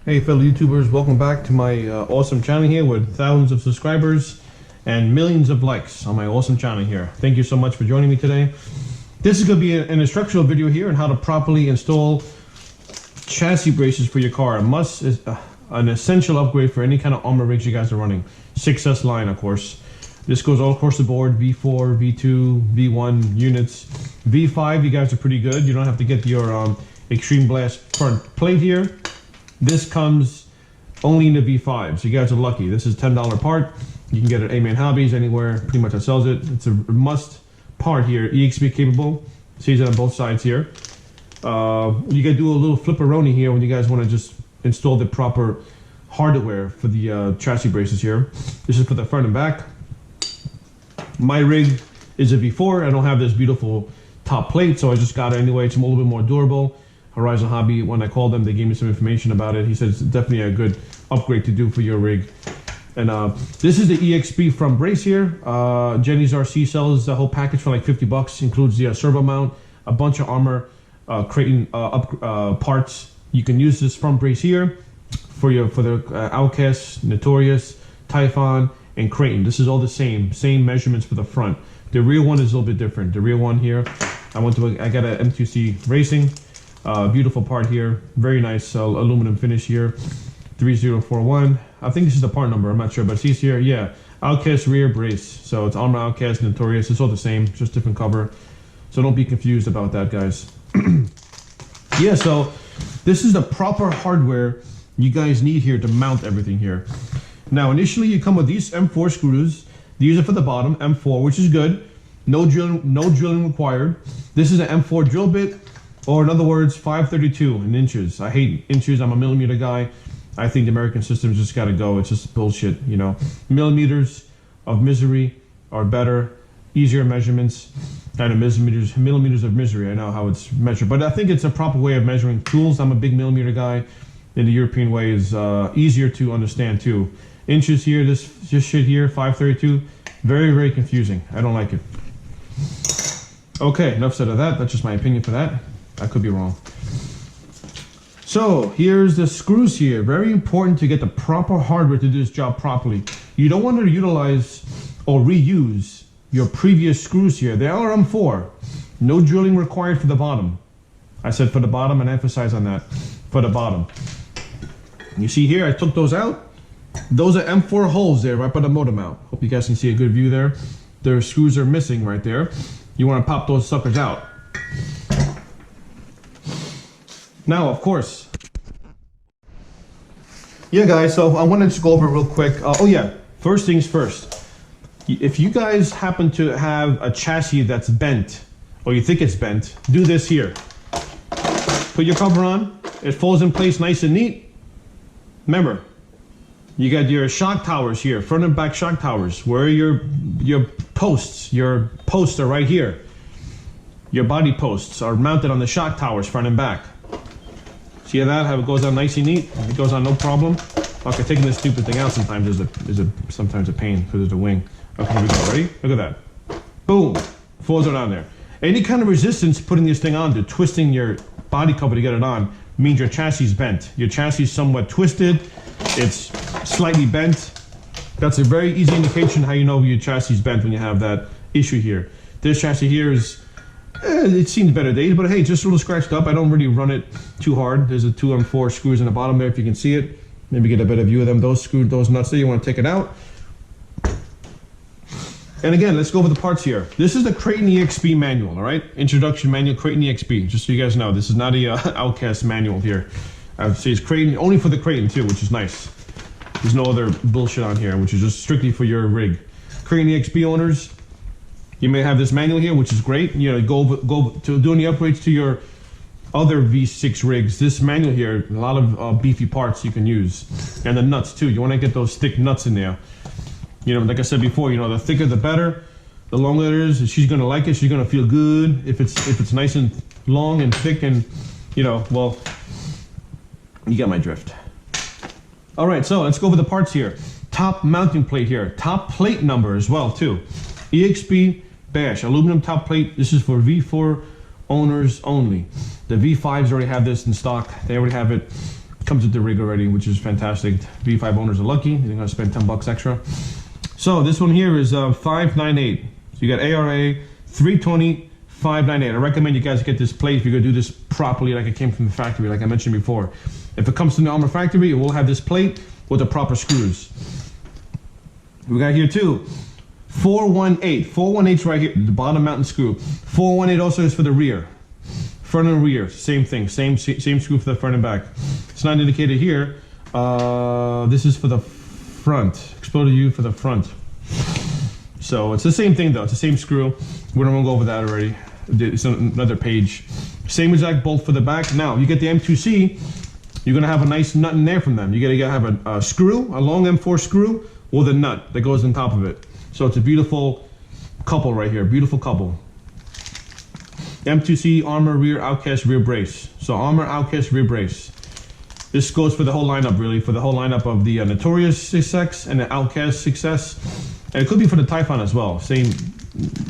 Hey fellow YouTubers, welcome back to my awesome channel here with thousands of subscribers and millions of likes on my awesome channel here. Thank you so much for joining me today. This is going to be an instructional video here on how to properly install chassis braces for your car. An essential upgrade for any kind of Arrma rigs you guys are running. 6S line, of course. This goes all across the board, V4, V2, V1 units. V5, you guys are pretty good. You don't have to get your Extreme Blast front plate here. This comes only in the V5, so you guys are lucky. This is a $10 part. You can get it at A-Man Hobbies, anywhere pretty much that sells it. It's a must part here, EXP capable. Sees it on both sides here. You gotta do a little flipperoni here when you guys wanna just install the proper hardware for the chassis braces here. This is for the front and back. My rig is a V4. I don't have this beautiful top plate, so I just got it anyway. It's a little bit more durable. Horizon Hobby, when I called them, they gave me some information about it. He said it's definitely a good upgrade to do for your rig. And this is the EXP front brace here. Jenny's RC sells the whole package for like 50 bucks. Includes the servo mount, a bunch of Arrma Creighton parts. You can use this front brace here for the Outcast, Notorious, Typhon, and Creighton. This is all the same measurements for the front. The rear one is a little bit different. The rear one here, I got a M2C Racing. Beautiful part here, very nice aluminum finish here, 3041. I think this is the part number, I'm not sure, but see here, yeah, Outcast rear brace. So it's Arrma, Outcast, Notorious, it's all the same, just different cover. So don't be confused about that, guys. Yeah, so this is the proper hardware you guys need here to mount everything here. Now, initially you come with these M4 screws. These are for the bottom, M4, which is good. No drilling required. This is an M4 drill bit. Or in other words, 532 in inches. I hate inches, I'm a millimeter guy. I think the American system's just gotta go. It's just bullshit, you know. Millimeters of misery are better, easier measurements than millimeters of misery. I know how it's measured, but I think it's a proper way of measuring tools. I'm a big millimeter guy, and the European way is easier to understand too. Inches here, this shit here, 532, very, very confusing. I don't like it. Okay, enough said of that. That's just my opinion for that. I could be wrong. So here's the screws here. Very important to get the proper hardware to do this job properly. You don't want to utilize or reuse your previous screws here. They are M4. No drilling required for the bottom. I said for the bottom and emphasize on that. For the bottom. You see here, I took those out. Those are M4 holes there right by the motor mount. Hope you guys can see a good view there. Their screws are missing right there. You want to pop those suckers out. Now, of course, yeah, guys, so I wanted to go over real quick. Oh yeah, first things first. If you guys happen to have a chassis that's bent, or you think it's bent, do this here. Put your cover on, it falls in place nice and neat. Remember, you got your shock towers here, front and back shock towers. Where are your posts? Your posts are right here. Your body posts are mounted on the shock towers, front and back. See that, how it goes on nice and neat? It goes on no problem. Okay, taking this stupid thing out sometimes is sometimes a pain because there's a wing. Okay, here we go, ready? Look at that. Boom, falls it on there. Any kind of resistance putting this thing on to twisting your body cover to get it on means your chassis is bent. Your chassis is somewhat twisted, it's slightly bent. That's a very easy indication how you know your chassis is bent when you have that issue here. This chassis here is, it's seen better days, but hey, just a little scratched up. I don't really run it too hard. There's a 2 M4 screws in the bottom there if you can see it. Maybe get a better view of them. Those nuts there, you want to take it out. And again, let's go over the parts here. This is the Creighton Exp Manual, all right? Introduction manual, Creighton Exp. Just so you guys know, this is not a Outcast manual here. I would say it's Creighton, only for the Creighton too, which is nice. There's no other bullshit on here, which is just strictly for your rig. Creighton Exp owners, you may have this manual here, which is great. You know, go to do any upgrades to your other V6 rigs. This manual here, a lot of beefy parts you can use, and the nuts too. You want to get those thick nuts in there. You know, like I said before, you know, the thicker the better. The longer it is, she's gonna like it. She's gonna feel good if it's nice and long and thick, and you know, well, you get my drift. All right, so let's go over the parts here. Top mounting plate here, top plate number as well too. EXP Bash, aluminum top plate. This is for V4 owners only. The V5s already have this in stock. They already have it Comes with the rig already, which is fantastic. V5 owners are lucky. You're gonna spend 10 bucks extra. So this one here is 598. So you got ARA 320, 598. I recommend you guys get this plate if you're gonna do this properly, like it came from the factory, like I mentioned before. If it comes from the Arrma factory, it will have this plate with the proper screws. We got here too 418. 418's right here, the bottom mounting screw. 418 also is for the rear. Front and rear, same thing, same screw for the front and back. It's not indicated here. This is for the front, exploded U for the front. So it's the same thing though, it's the same screw. We're not gonna go over that already. It's on another page. Same exact bolt for the back. Now, you get the M2C, you're gonna have a nice nut in there from them. You gotta have a screw, a long M4 screw with a nut that goes on top of it. So it's a beautiful couple right here, beautiful couple. M2C Arrma rear Outcast rear brace. So Arrma Outcast rear brace. This goes for the whole lineup, really, for the whole lineup of the Notorious 6X and the Outcast 6S, and it could be for the Typhon as well. Same.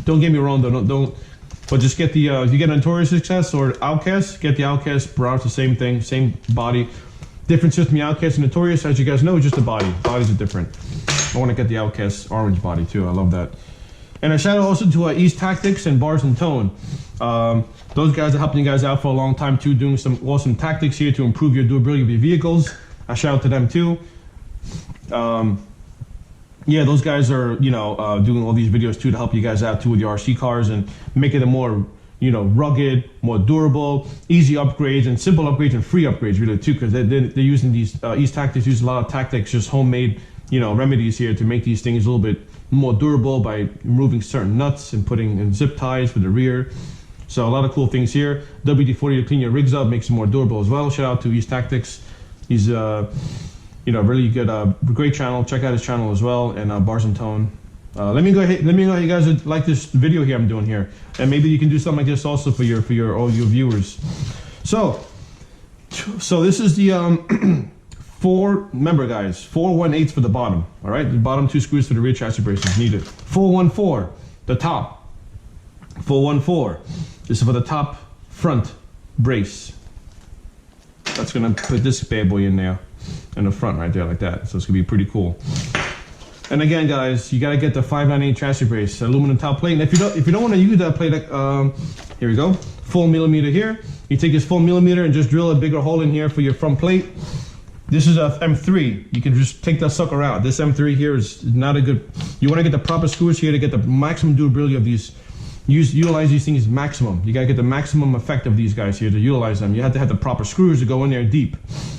Don't get me wrong, though. Don't. But just get the. If you get a Notorious 6S or Outcast, get the Outcast Brown. The same thing, same body. Difference between the Outcast and Notorious, as you guys know, is just the body. Bodies are different. I want to get the Outcast orange body too. I love that. And a shout out also to East Tactics and Bars and Tone. Those guys are helping you guys out for a long time too, doing some awesome tactics here to improve your durability of your vehicles. A shout out to them too. Yeah, those guys are, you know, doing all these videos too to help you guys out too with your RC cars and making them more, you know, rugged, more durable, easy upgrades and simple upgrades and free upgrades really too, because they're using these, East Tactics use a lot of tactics, just homemade, you know, remedies here to make these things a little bit more durable by removing certain nuts and putting in zip ties for the rear. So a lot of cool things here. WD-40 to clean your rigs up, makes them more durable as well. Shout out to East Tactics. He's you know, really good, great channel. Check out his channel as well, and Bars and Tone. Let me know how you guys like this video here I'm doing here, and maybe you can do something like this also for all your viewers. So this is the remember guys, 418 for the bottom. All right, the bottom two screws for the rear chassis braces needed. 414, the top. 414. This is for the top front brace. That's gonna put this bad boy in there, in the front right there like that. So it's gonna be pretty cool. And again, guys, you gotta get the 598 chassis brace, aluminum top plate. And if you don't want to use that plate, here we go, 4mm here. You take this 4mm and just drill a bigger hole in here for your front plate. This is a M3. You can just take that sucker out. This M3 here is not a good. You want to get the proper screws here to get the maximum durability of these. Utilize these things maximum. You gotta get the maximum effect of these guys here to utilize them. You have to have the proper screws to go in there deep,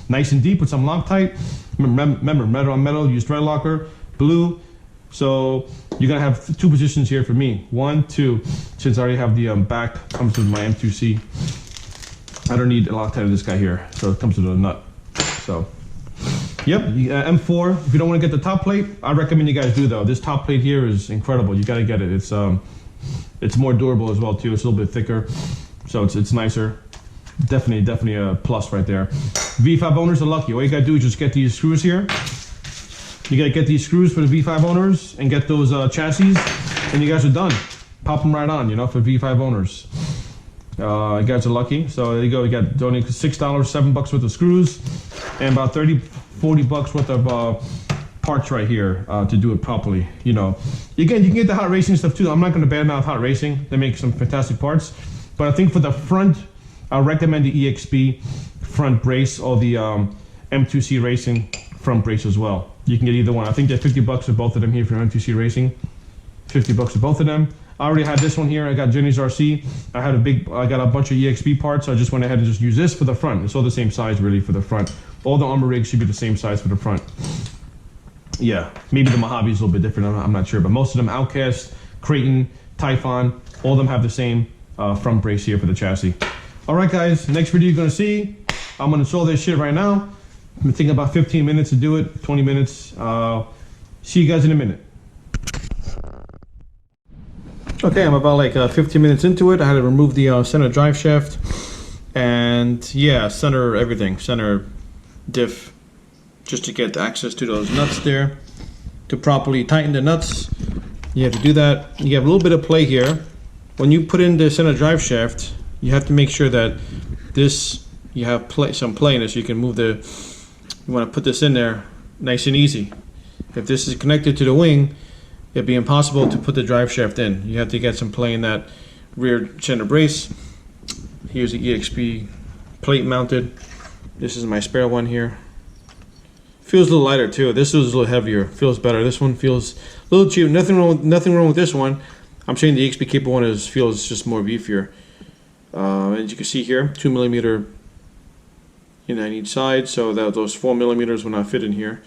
nice and deep with some Loctite. Remember, metal on metal. Use thread locker, blue. So you're gonna have two positions here for me. 1, 2. Since I already have the back comes with my M2C. I don't need a Loctite of this guy here, so it comes with a nut. So, yep, M4. If you don't want to get the top plate, I recommend you guys do though. This top plate here is incredible. You gotta get it. It's more durable as well too. It's a little bit thicker, so it's nicer. Definitely a plus right there. V5 owners are lucky. All you gotta do is just get these screws here. You gotta get these screws for the V5 owners and get those chassis, and you guys are done. Pop them right on, you know, for V5 owners. You guys are lucky. So there you go. You got donated $6, $7 worth of screws, and about 30, 40 bucks worth of parts right here to do it properly. You know, again, you can get the Hot Racing stuff too. I'm not going to badmouth Hot Racing. They make some fantastic parts, but I think for the front, I recommend the EXP front brace or the M2C Racing front brace as well. You can get either one. I think they're 50 bucks for both of them here for M2C Racing. 50 bucks for both of them. I already had this one here. I got Jenny's RC. I got a bunch of EXP parts, so I just went ahead and just use this for the front. It's all the same size really for the front. All the Arrma rigs should be the same size for the front. Yeah, maybe the Mojave is a little bit different, I'm not sure, but most of them, Outcast, Creighton, Typhon, all of them have the same front brace here for the chassis. All right, guys, next video you're gonna see, I'm gonna install this shit right now. I'm gonna take about 15 minutes to do it, 20 minutes. See you guys in a minute. Okay, I'm about like 15 minutes into it. I had to remove the center drive shaft and yeah, center everything, center diff, just to get access to those nuts there. To properly tighten the nuts, you have to do that. You have a little bit of play here. When you put in the center drive shaft, you have to make sure that this you have some play in it, so you can move you want to put this in there nice and easy. If this is connected to the wing, it'd be impossible to put the drive shaft in. You have to get some play in that rear center brace. Here's the EXP plate mounted. This is my spare one here. Feels a little lighter too. This is a little heavier. Feels better. This one feels a little cheap. Nothing wrong with this one. I'm saying the EXP cable one feels just more beefier. As you can see here, 2mm in on each side, so that those 4mm will not fit in here.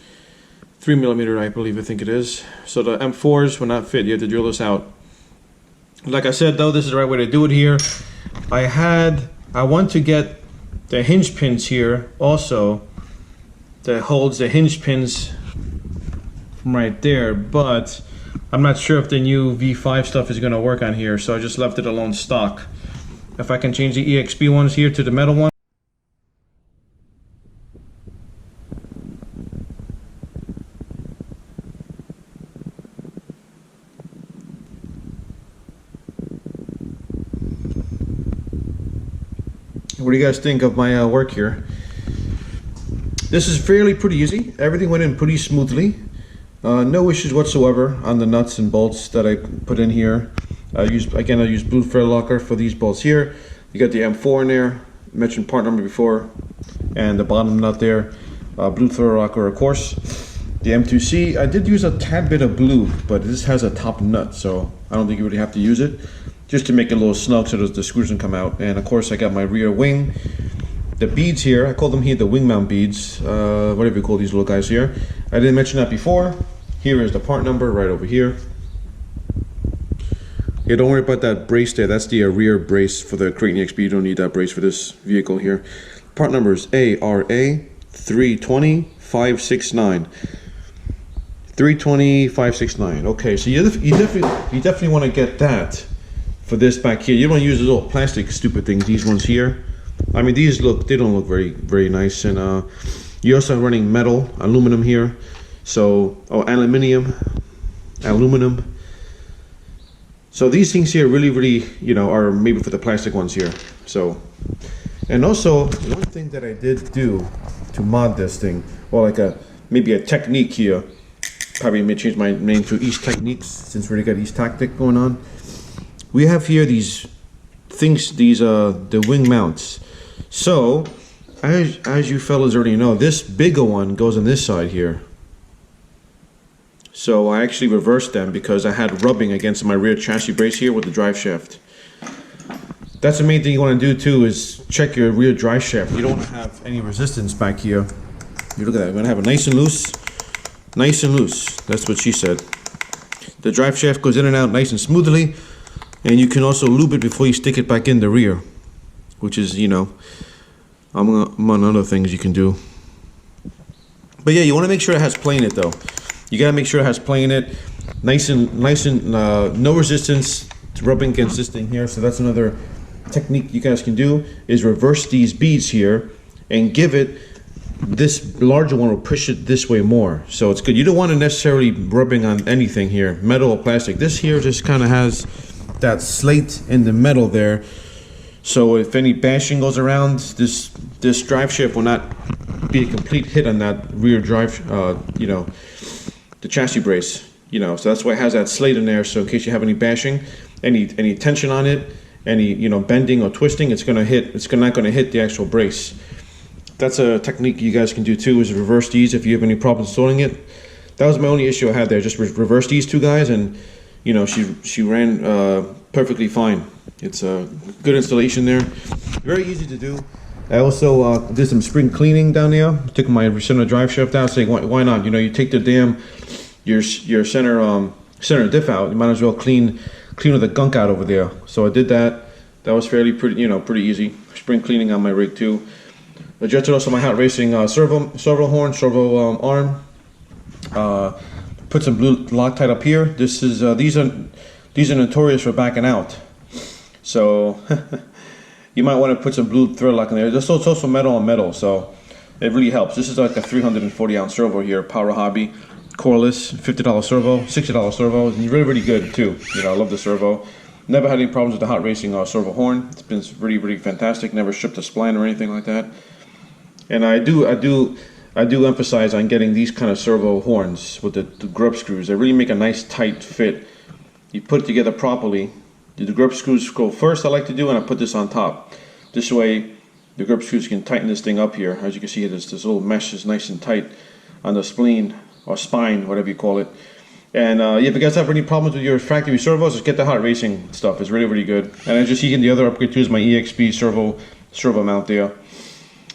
3mm, I think it is. So the M4s will not fit. You have to drill this out. Like I said, though, this is the right way to do it here. I want to get the hinge pins here also that holds the hinge pins from right there, but I'm not sure if the new V5 stuff is going to work on here, so I just left it alone stock. If I can change the EXP ones here to the metal one. What do you guys think of my work here? This is pretty easy. Everything went in pretty smoothly. No issues whatsoever on the nuts and bolts that I put in here. I use blue thread locker for these bolts here. You got the M4 in there, mentioned part number before, and the bottom nut there, blue thread locker of course. The M2C, I did use a tad bit of blue, but this has a top nut, so I don't think you really have to use it. Just to make it a little snug so the screws can come out. And of course I got my rear wing. The beads here, I call them here the wing mount beads, whatever you call these little guys here. I didn't mention that before. Here is the part number right over here. Yeah, don't worry about that brace there. That's the rear brace for the Creighton Exp. You don't need that brace for this vehicle here. Part number is ARA 320569. 320569. Okay, so you definitely want to get that for this back here. You don't use the little plastic stupid things. These ones here. I mean, they don't look very nice. And you're also running metal, aluminum here. So, aluminum. So these things here really, are maybe for the plastic ones here. So, and also one thing that I did do to mod this thing, or like maybe a technique here. Probably may change my name to East Techniques since we already got East Tactic going on. We have here these things, the wing mounts. So, as you fellas already know, this bigger one goes on this side here. So I actually reversed them because I had rubbing against my rear chassis brace here with the drive shaft. That's the main thing you want to do too, is check your rear drive shaft. You don't want to have any resistance back here. You look at that, we're gonna have it nice and loose. Nice and loose, that's what she said. The drive shaft goes in and out nice and smoothly. And you can also lube it before you stick it back in the rear, which is, among other things you can do. But yeah, you want to make sure it has play in it though. You gotta make sure it has play in it, nice and no resistance to rubbing against this thing here. So that's another technique you guys can do, is reverse these beads here and give it, this larger one will push it this way more. So it's good. You don't want to necessarily rubbing on anything here, metal or plastic. This here just kind of has that slate in the metal there, so if any bashing goes around, this drive shaft will not be a complete hit on that rear drive, the chassis brace, so that's why it has that slate in there. So in case you have any bashing, any tension on it, any bending or twisting, it's not gonna hit the actual brace. That's a technique you guys can do too, is reverse these if you have any problems installing it. That was my only issue I had there, just reverse these two guys, and she ran perfectly fine. It's a good installation there, very easy to do. I also did some spring cleaning down there. Took my center drive shaft out, saying why not? You take the your center diff out. You might as well clean the gunk out over there. So I did that. That was pretty easy. Spring cleaning on my rig too. Adjusted also my hot racing servo arm. Put some blue Loctite up here. This is these are notorious for backing out, so you might want to put some blue thread lock in there. It's also metal on metal, so it really helps. This is like a 340 ounce servo here, Power Hobby, coreless, $50 servo, $60 servo. It's really good too. I love the servo. Never had any problems with the hot racing servo horn. It's been really, really fantastic. Never stripped a spline or anything like that. And I do emphasize on getting these kind of servo horns with the grub screws. They really make a nice tight fit. You put it together properly. The grub screws go first, I like to do, and I put this on top. This way, the grub screws can tighten this thing up here. As you can see, this little mesh is nice and tight on the spleen or spine, whatever you call it. And if you guys have any problems with your factory servos, just get the hot racing stuff. It's really, really good. And as you see, the other upgrade too is my EXP servo mount there.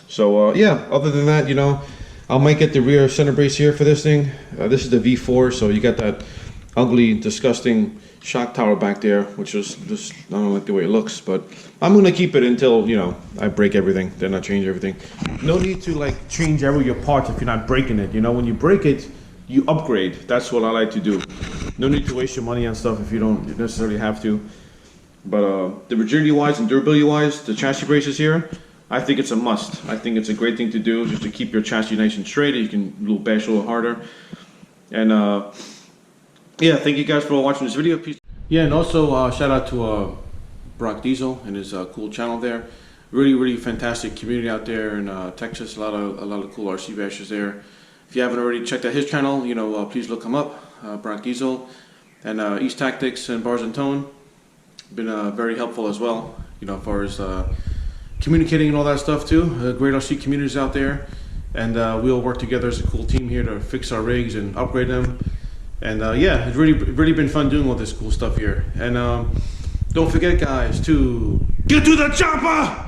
So yeah, other than that, you know, I might get the rear center brace here for this thing. This is the V4, so you got that ugly, disgusting shock tower back there, which is just, I don't like the way it looks, but I'm gonna keep it until, you know, I break everything, then I change everything. No need to like change every your parts if you're not breaking it. You know, when you break it, you upgrade. That's what I like to do. No need to waste your money on stuff if you don't necessarily have to. But the rigidity wise and durability wise, the chassis braces here, I think it's a must. I think it's a great thing to do just to keep your chassis nice and straight. You can bash a little harder. And yeah, thank you guys for watching this video. Peace. Yeah, and also shout out to Brock Diesel and his cool channel there. Really, really fantastic community out there in Texas. A lot of cool RC bashers there. If you haven't already checked out his channel, you know, please look him up, Brock Diesel, and East Tactics and Bars and Tone. Been very helpful as well, you know, as far as communicating and all that stuff too. Great RC communities out there, and we'll work together as a cool team here to fix our rigs and upgrade them. And yeah, it's really been fun doing all this cool stuff here. And don't forget, guys, to get to the chopper!